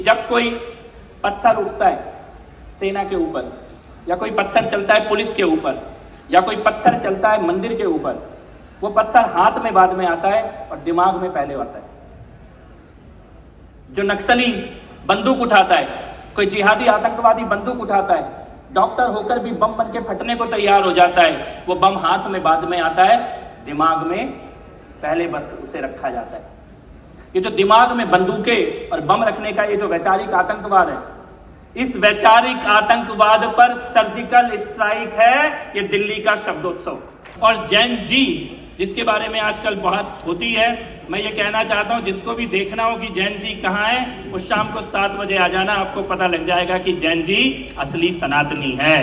जब कोई पत्थर उठता है सेना के ऊपर, या कोई पत्थर चलता है पुलिस के ऊपर, या कोई पत्थर चलता है मंदिर के ऊपर, वो पत्थर हाथ में बाद में आता है और दिमाग में पहले आता है। जो नक्सली बंदूक उठाता है, कोई जिहादी आतंकवादी बंदूक उठाता है, डॉक्टर होकर भी बम बन के फटने को तैयार हो जाता है, वो बम हाथ में बाद में आता है, दिमाग में पहले उसे रखा जाता है। ये जो दिमाग में बंदूकें और बम रखने का ये जो वैचारिक आतंकवाद है, इस वैचारिक आतंकवाद पर सर्जिकल स्ट्राइक है ये दिल्ली का शब्दोत्सव। और जैन जी जिसके बारे में आजकल बहुत होती है, मैं ये कहना चाहता हूं जिसको भी देखना हो कि जैन जी कहाँ है, उस शाम को 7 बजे आ जाना, आपको पता लग जाएगा कि जैन जी असली सनातनी है।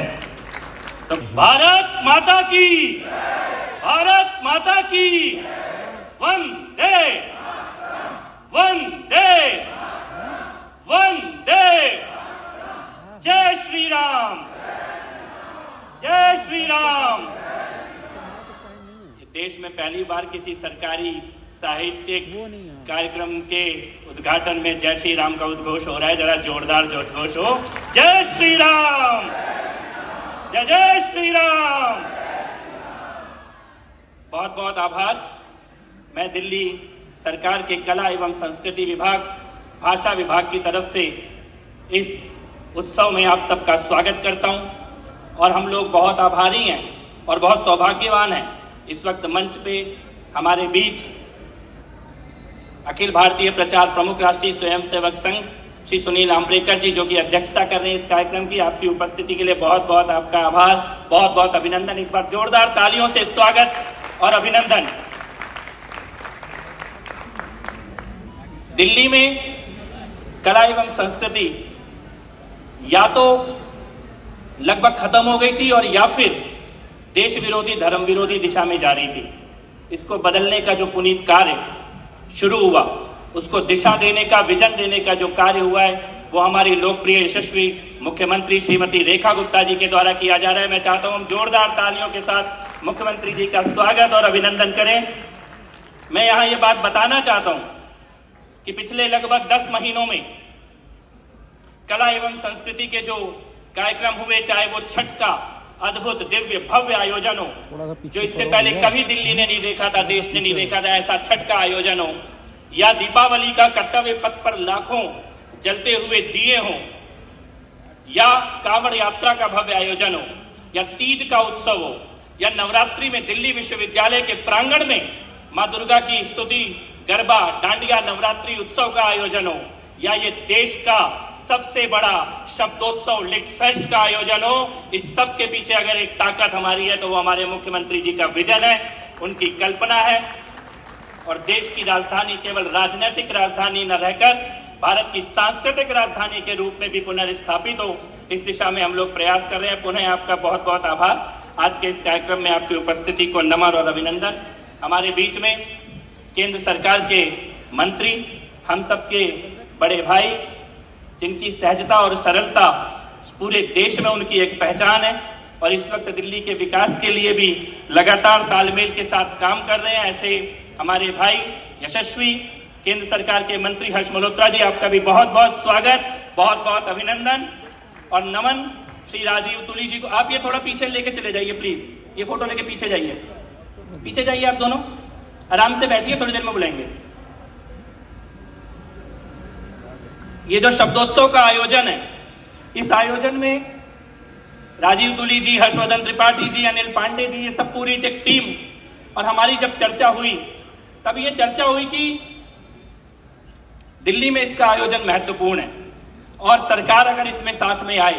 तो भारत माता की, भारत माता की, वंदे वंदे वंदे, जय श्री राम, जय श्री राम। देश में पहली बार किसी सरकारी साहित्यिक कार्यक्रम के उद्घाटन में जय श्री राम का उद्घोष हो रहा है। जरा जोरदार उद्घोष हो, जय श्री राम, जय जय श्री राम। बहुत बहुत आभार। मैं दिल्ली सरकार के कला एवं संस्कृति विभाग, भाषा विभाग की तरफ से इस उत्सव में आप सबका स्वागत करता हूं और हम लोग बहुत आभारी हैं और बहुत सौभाग्यवान हैं। इस वक्त मंच पे हमारे बीच अखिल भारतीय प्रचार प्रमुख राष्ट्रीय स्वयंसेवक संघ श्री सुनील आम्बरेकर जी, जो कि अध्यक्षता कर रहे हैं इस कार्यक्रम की। आपकी उपस्थिति के लिए बहुत बहुत आपका आभार, बहुत बहुत अभिनंदन। एक बार जोरदार तालियों से स्वागत और अभिनंदन। दिल्ली में कला एवं संस्कृति या तो लगभग खत्म हो गई थी और या फिर देश विरोधी धर्म विरोधी दिशा में जा रही थी। इसको बदलने का जो पुनीत कार्य शुरू हुआ, उसको दिशा देने का, विजन देने का जो कार्य हुआ है, वो हमारी लोकप्रिय यशस्वी मुख्यमंत्री श्रीमती रेखा गुप्ता जी के द्वारा किया जा रहा है। मैं चाहता हूं हम जोरदार तालियों के साथ मुख्यमंत्री जी का स्वागत और अभिनंदन करें। मैं यहां ये बात बताना चाहता हूं कि पिछले लगभग 10 महीनों में कला एवं संस्कृति के जो कार्यक्रम हुए, चाहे वो छठ का अद्भुत दिव्य भव्य आयोजन हो, जो इससे पहले कभी दिल्ली ने नहीं देखा था, देश ने नहीं देखा था, ऐसा छठ का आयोजन हो, या दीपावली का कर्तव्य पथ पर लाखों जलते हुए दिए हो, या कांवड़ यात्रा का भव्य आयोजन हो, या तीज का उत्सव हो, या नवरात्रि में दिल्ली विश्वविद्यालय के प्रांगण में मां दुर्गा की स्तुति, गरबा, डांडिया नवरात्रि उत्सव का आयोजन हो, या ये देश का सबसे बड़ा शब्दोत्सव लिट फेस्ट का आयोजन हो, इस सब के पीछे अगर एक ताकत हमारी है तो वो हमारे मुख्यमंत्री जी का विजन है, उनकी कल्पना है। और देश की राजधानी केवल राजनीतिक राजधानी न रहकर भारत की सांस्कृतिक राजधानी के रूप में भी पुनर्स्थापित हो, इस दिशा में हम लोग प्रयास कर रहे हैं। पुनः आपका बहुत बहुत आभार। आज के इस कार्यक्रम में आपकी उपस्थिति को नमन और अभिनंदन। हमारे बीच में केंद्र सरकार के मंत्री, हम सबके बड़े भाई, जिनकी सहजता और सरलता पूरे देश में उनकी एक पहचान है और इस वक्त दिल्ली के विकास के लिए भी लगातार तालमेल के साथ काम कर रहे हैं, ऐसे हमारे भाई यशस्वी केंद्र सरकार के मंत्री हर्ष मल्होत्रा जी, आपका भी बहुत बहुत स्वागत, बहुत बहुत अभिनंदन और नमन। श्री राजीव तुली जी को आप ये थोड़ा पीछे लेके चले जाइए प्लीज, ये फोटो लेके पीछे जाइए, पीछे जाइए आप दोनों, आराम से बैठिए, थोड़ी देर में बुलाएंगे। ये जो शब्दोत्सव का आयोजन है, इस आयोजन में राजीव तुली जी, हर्षवर्धन त्रिपाठी जी, अनिल पांडे जी, ये सब पूरी एक टीम, और हमारी जब चर्चा हुई तब ये चर्चा हुई कि दिल्ली में इसका आयोजन महत्वपूर्ण है और सरकार अगर इसमें साथ में आए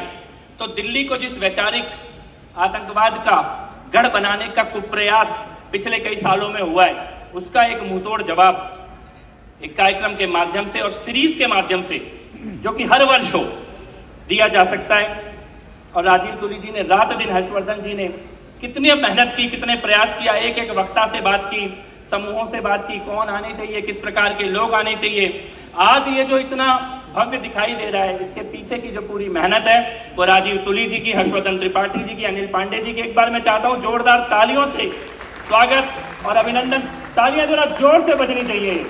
तो दिल्ली को जिस वैचारिक आतंकवाद का गढ़ बनाने का कुप्रयास पिछले कई सालों में हुआ है, उसका एक मुंहतोड़ जवाब एक कार्यक्रम के माध्यम से और सीरीज के माध्यम से, जो कि हर वर्ष हो, दिया जा सकता है। और राजीव तुली जी ने रात दिन, हर्षवर्धन जी ने कितनी मेहनत की, कितने प्रयास किया, एक एक वक्ता से बात की, समूहों से बात की, कौन आने चाहिए, किस प्रकार के लोग आने चाहिए। आज ये जो इतना भव्य दिखाई दे रहा है, इसके पीछे की जो पूरी मेहनत है वो राजीव तुली जी की, हर्षवर्धन त्रिपाठी जी की, अनिल पांडे जी की। एक बार मैं चाहता हूं जोरदार तालियों से स्वागत और अभिनंदन। तालियां जरा जोर से बजनी चाहिए।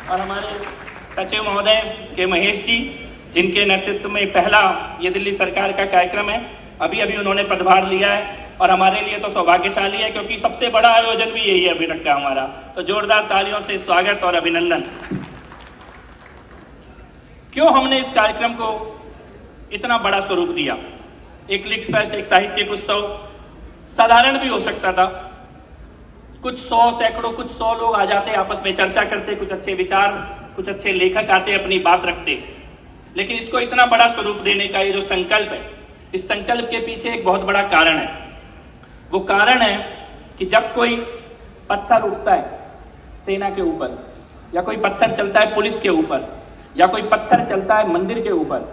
और हमारे सचिव महोदय के महेश जी, जिनके नेतृत्व में पहला ये दिल्ली सरकार का कार्यक्रम है, अभी अभी उन्होंने पदभार लिया है और हमारे लिए तो सौभाग्यशाली है क्योंकि सबसे बड़ा आयोजन भी यही है अभी तक का हमारा। तो जोरदार तालियों से स्वागत और अभिनंदन। क्यों हमने इस कार्यक्रम को इतना बड़ा स्वरूप दिया? एक लिट फेस्ट, एक साहित्यिक उत्सव साधारण भी हो सकता था, कुछ 100 सैकड़ों कुछ 100 लोग आ जाते, आपस में चर्चा करते, कुछ अच्छे विचार, कुछ अच्छे लेखक आते, अपनी बात रखते। लेकिन इसको इतना बड़ा स्वरूप देने का ये जो संकल्प है, इस संकल्प के पीछे एक बहुत बड़ा कारण है। वो कारण है कि जब कोई पत्थर उठता है सेना के ऊपर, या कोई पत्थर चलता है पुलिस के ऊपर, या कोई पत्थर चलता है मंदिर के ऊपर,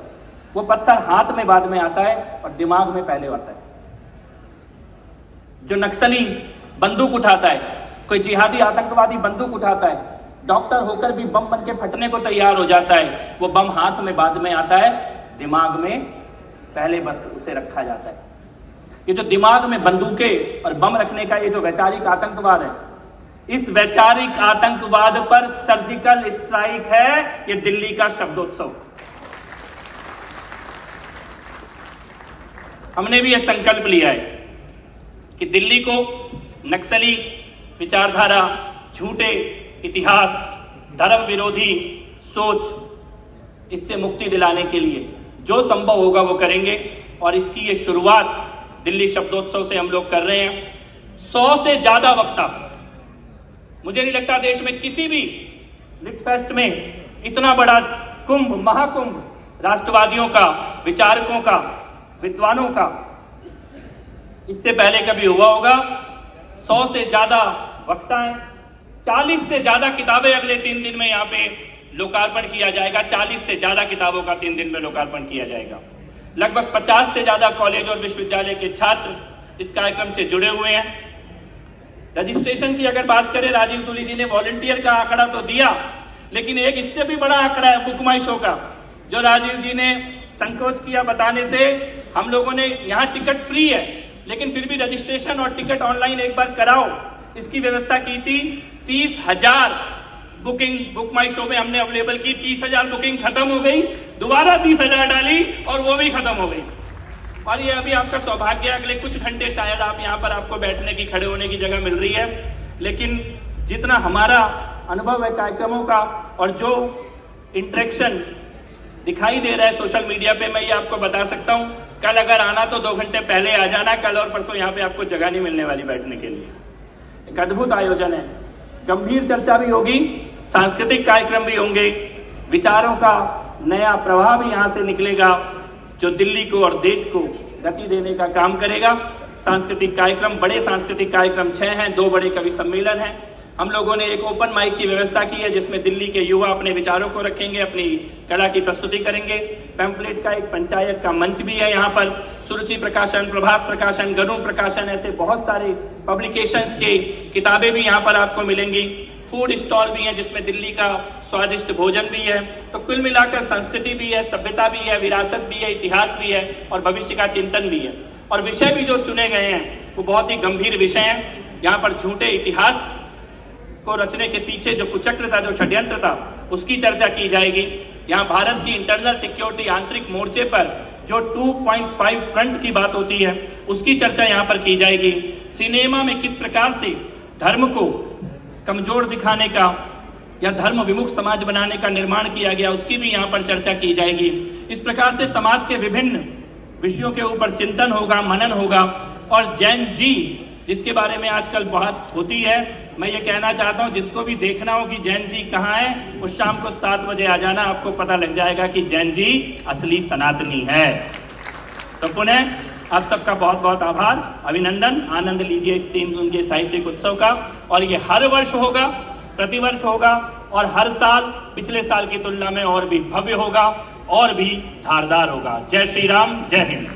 वो पत्थर हाथ में बाद में आता है और दिमाग में पहले आता है। जो नक्सली बंदूक उठाता है, कोई जिहादी आतंकवादी बंदूक उठाता है, डॉक्टर होकर भी बम बन के फटने को तैयार हो जाता है, वो बम हाथ में बाद में आता है, दिमाग में पहले उसे रखा जाता है। ये जो दिमाग में बंदूकें और बम रखने का ये जो वैचारिक आतंकवाद है, इस वैचारिक आतंकवाद पर सर्जिकल स्ट्राइक है ये दिल्ली का शब्दोत्सव। हमने भी ये संकल्प लिया है कि दिल्ली को नक्सली विचारधारा, झूठे इतिहास, धर्म विरोधी सोच, इससे मुक्ति दिलाने के लिए जो संभव होगा वो करेंगे। और इसकी ये शुरुआत दिल्ली शब्दोत्सव से हम लोग कर रहे हैं। 100 से ज्यादा वक्ता, मुझे नहीं लगता देश में किसी भी लिट फेस्ट में इतना बड़ा कुंभ, महाकुंभ राष्ट्रवादियों का, विचारकों का, विद्वानों का इससे पहले कभी हुआ होगा। 100 से ज्यादा वक्ता हैं, 40 से ज्यादा किताबें अगले 3 दिन में यहाँ पे लोकार्पण किया जाएगा। 40 से ज्यादा किताबों का 3 दिन में लोकार्पण किया जाएगा। लगभग 50 से ज्यादा कॉलेज और विश्वविद्यालय के छात्र इस कार्यक्रम से जुड़े हुए हैं। रजिस्ट्रेशन की अगर बात करें, राजीव तुली जी ने वॉलंटियर का आंकड़ा तो दिया, लेकिन एक इससे भी बड़ा आंकड़ा है बुक माई शो का, जो राजीव जी ने संकोच किया बताने से। हम लोगों ने यहाँ टिकट फ्री है, लेकिन फिर भी रजिस्ट्रेशन और टिकट ऑनलाइन एक बार कराओ, इसकी व्यवस्था की थी। 30,000 बुकिंग बुक माई शो में हमने अवेलेबल की। 30,000 बुकिंग खत्म हो गई, दोबारा 30,000 डाली और वो भी खत्म हो गई। और ये अभी आपका सौभाग्य है, अगले कुछ घंटे शायद आप यहाँ पर आपको बैठने की, खड़े होने की जगह मिल रही है। लेकिन जितना हमारा अनुभव है कार्यक्रमों का और जो इंटरेक्शन दिखाई दे रहा है सोशल मीडिया पे, मैं ये आपको बता सकता हूँ। कल अगर आना तो 2 घंटे पहले आ जाना। कल और परसों यहाँ पे आपको जगह नहीं मिलने वाली बैठने के लिए। एक अद्भुत आयोजन है, गंभीर चर्चा भी होगी, सांस्कृतिक कार्यक्रम भी होंगे, विचारों का नया प्रवाह भी यहाँ से निकलेगा जो दिल्ली को और देश को गति देने का काम करेगा। सांस्कृतिक कार्यक्रम, बड़े सांस्कृतिक कार्यक्रम 6 हैं, 2 बड़े कवि सम्मेलन हैं। हम लोगों ने एक ओपन माइक की व्यवस्था की है जिसमें दिल्ली के युवा अपने विचारों को रखेंगे, अपनी कला की प्रस्तुति करेंगे। पैम्फलेट का एक पंचायत का मंच भी है यहाँ पर। सुरुचि प्रकाशन, प्रभात प्रकाशन, गरुड़ प्रकाशन, ऐसे बहुत सारे पब्लिकेशंस के किताबें भी यहाँ पर आपको मिलेंगी। फूड स्टॉल भी है जिसमें दिल्ली का स्वादिष्ट भोजन भी है। तो कुल मिलाकर संस्कृति भी है, सभ्यता भी है, विरासत भी है, इतिहास भी है और भविष्य का चिंतन भी है। और विषय भी जो चुने गए हैं वो बहुत ही गंभीर विषय हैं। यहाँ पर झूठे इतिहास को रचने के पीछे जो कुचक्र था, जो षड्यंत्र था, उसकी चर्चा की जाएगी। यहाँ भारत की इंटरनल सिक्योरिटी, आंतरिक मोर्चे पर जो 2.5 फ्रंट की बात होती है उसकी चर्चा यहाँ पर की जाएगी। सिनेमा में किस प्रकार से धर्म को कमजोर दिखाने का या धर्म विमुख समाज बनाने का निर्माण किया गया, उसकी भी यहाँ पर चर्चा की जाएगी। इस प्रकार से समाज के विभिन्न विषयों के ऊपर चिंतन होगा, मनन होगा। और जैन जी, जिसके बारे में आजकल बात होती है, मैं ये कहना चाहता हूँ जिसको भी देखना हो कि जैन जी कहाँ है, उस शाम को 7 बजे आ जाना, आपको पता लग जाएगा कि जैन जी असली सनातनी है। तो पुनः आप सबका बहुत बहुत आभार, अभिनंदन, आनंद लीजिए इस 3 दिन के साहित्यिक उत्सव का। और ये हर वर्ष होगा, प्रतिवर्ष होगा और हर साल पिछले साल की तुलना में और भी भव्य होगा और भी धारदार होगा। जय श्री राम, जय हिंद।